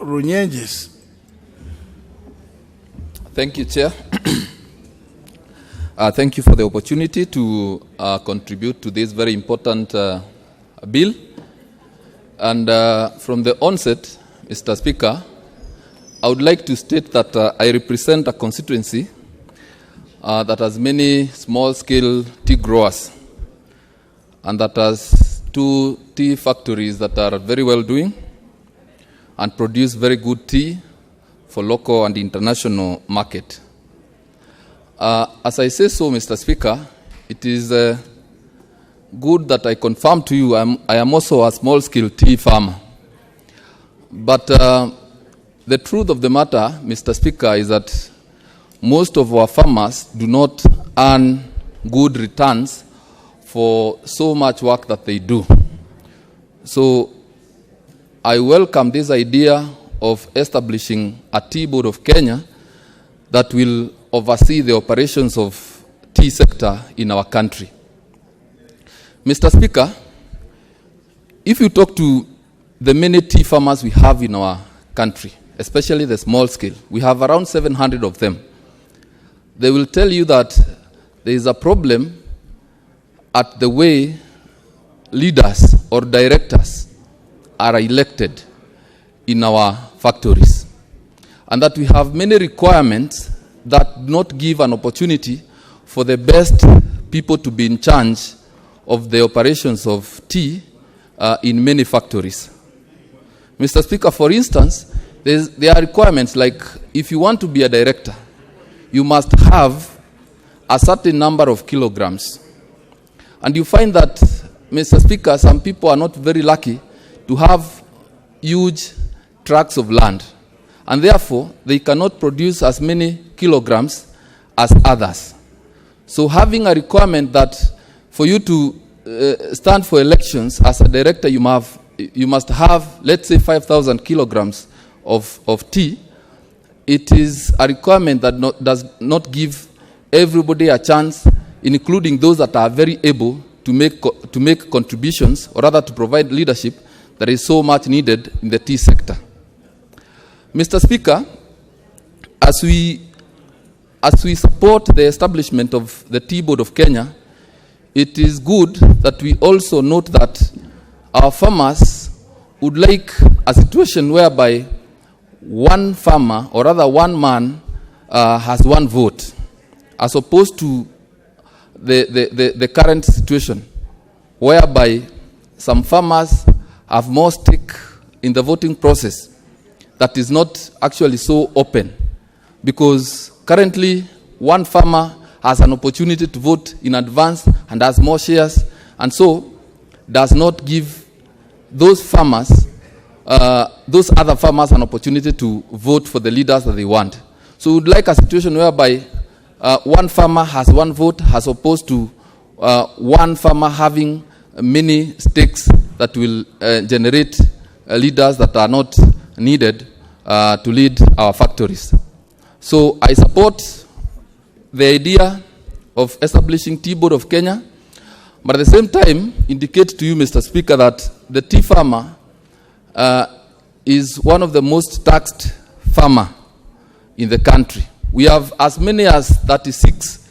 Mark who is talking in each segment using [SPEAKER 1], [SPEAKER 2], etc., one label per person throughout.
[SPEAKER 1] Runyenjes.
[SPEAKER 2] Thank you, Chair. Thank you for the opportunity to contribute to this very important bill. And from the onset, Mr. Speaker, I would like to state that I represent a constituency that has many small-scale tea growers and that has 2 tea factories that are very well doing and produce very good tea for local and international market. As I say so, Mr. Speaker, it is good that I confirm to you I am also a small-scale tea farmer. But the truth of the matter, Mr. Speaker, is that most of our farmers do not earn good returns for so much work that they do. So I welcome this idea of establishing a Tea Board of Kenya that will oversee the operations of tea sector in our country. Mr. Speaker, if you talk to the many tea farmers we have in our country, especially the small scale, we have around 700 of them. They will tell you that there is a problem at the way leaders or directors are elected in our factories, and that we have many requirements that do not give an opportunity for the best people to be in charge of the operations of tea in many factories. Mr. Speaker, for instance, there are requirements like if you want to be a director, you must have a certain number of kilograms. And you find that, Mr. Speaker, some people are not very lucky to have huge tracts of land, and therefore they cannot produce as many kilograms as others. So having a requirement that for you to stand for elections as a director, you must have, let's say, 5,000 kilograms of tea. It is a requirement that does not give everybody a chance, including those that are very able to make contributions, or rather to provide leadership that is so much needed in the tea sector. Mr. Speaker, as we support the establishment of the Tea Board of Kenya, it is good that we also note that our farmers would like a situation whereby one farmer, or rather one man, has one vote, as opposed to the current situation, whereby some farmers have more stake in the voting process that is not actually so open, because currently one farmer has an opportunity to vote in advance and has more shares, and so does not give those farmers, those other farmers, an opportunity to vote for the leaders that they want. So we would like a situation whereby one farmer has one vote, as opposed to one farmer having many stakes that will generate leaders that are not needed to lead our factories. So I support the idea of establishing Tea Board of Kenya, but at the same time indicate to you, Mr. Speaker, that the tea farmer is one of the most taxed farmer in the country. We have as many as 36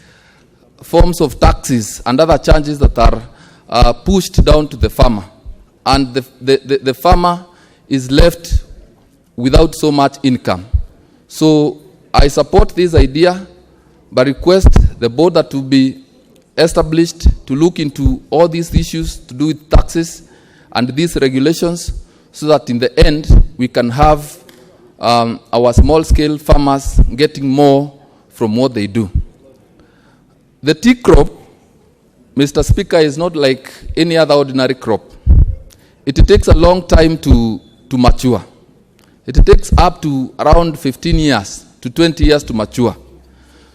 [SPEAKER 2] forms of taxes and other charges that are pushed down to the farmer, and the farmer is left without so much income. So I support this idea, but request the board that will be established to look into all these issues to do with taxes and these regulations, so that in the end we can have our small-scale farmers getting more from what they do. The tea crop, Mr. Speaker, is not like any other ordinary crop. It takes a long time to mature. It takes up to around 15 years to 20 years to mature.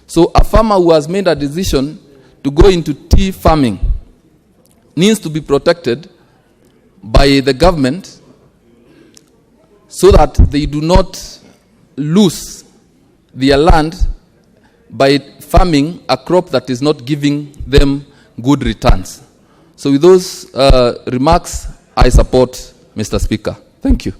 [SPEAKER 2] So a farmer who has made a decision to go into tea farming needs to be protected by the government, so that they do not lose their land by farming a crop that is not giving them good returns. So with those remarks, I support Mr. Speaker. Thank you.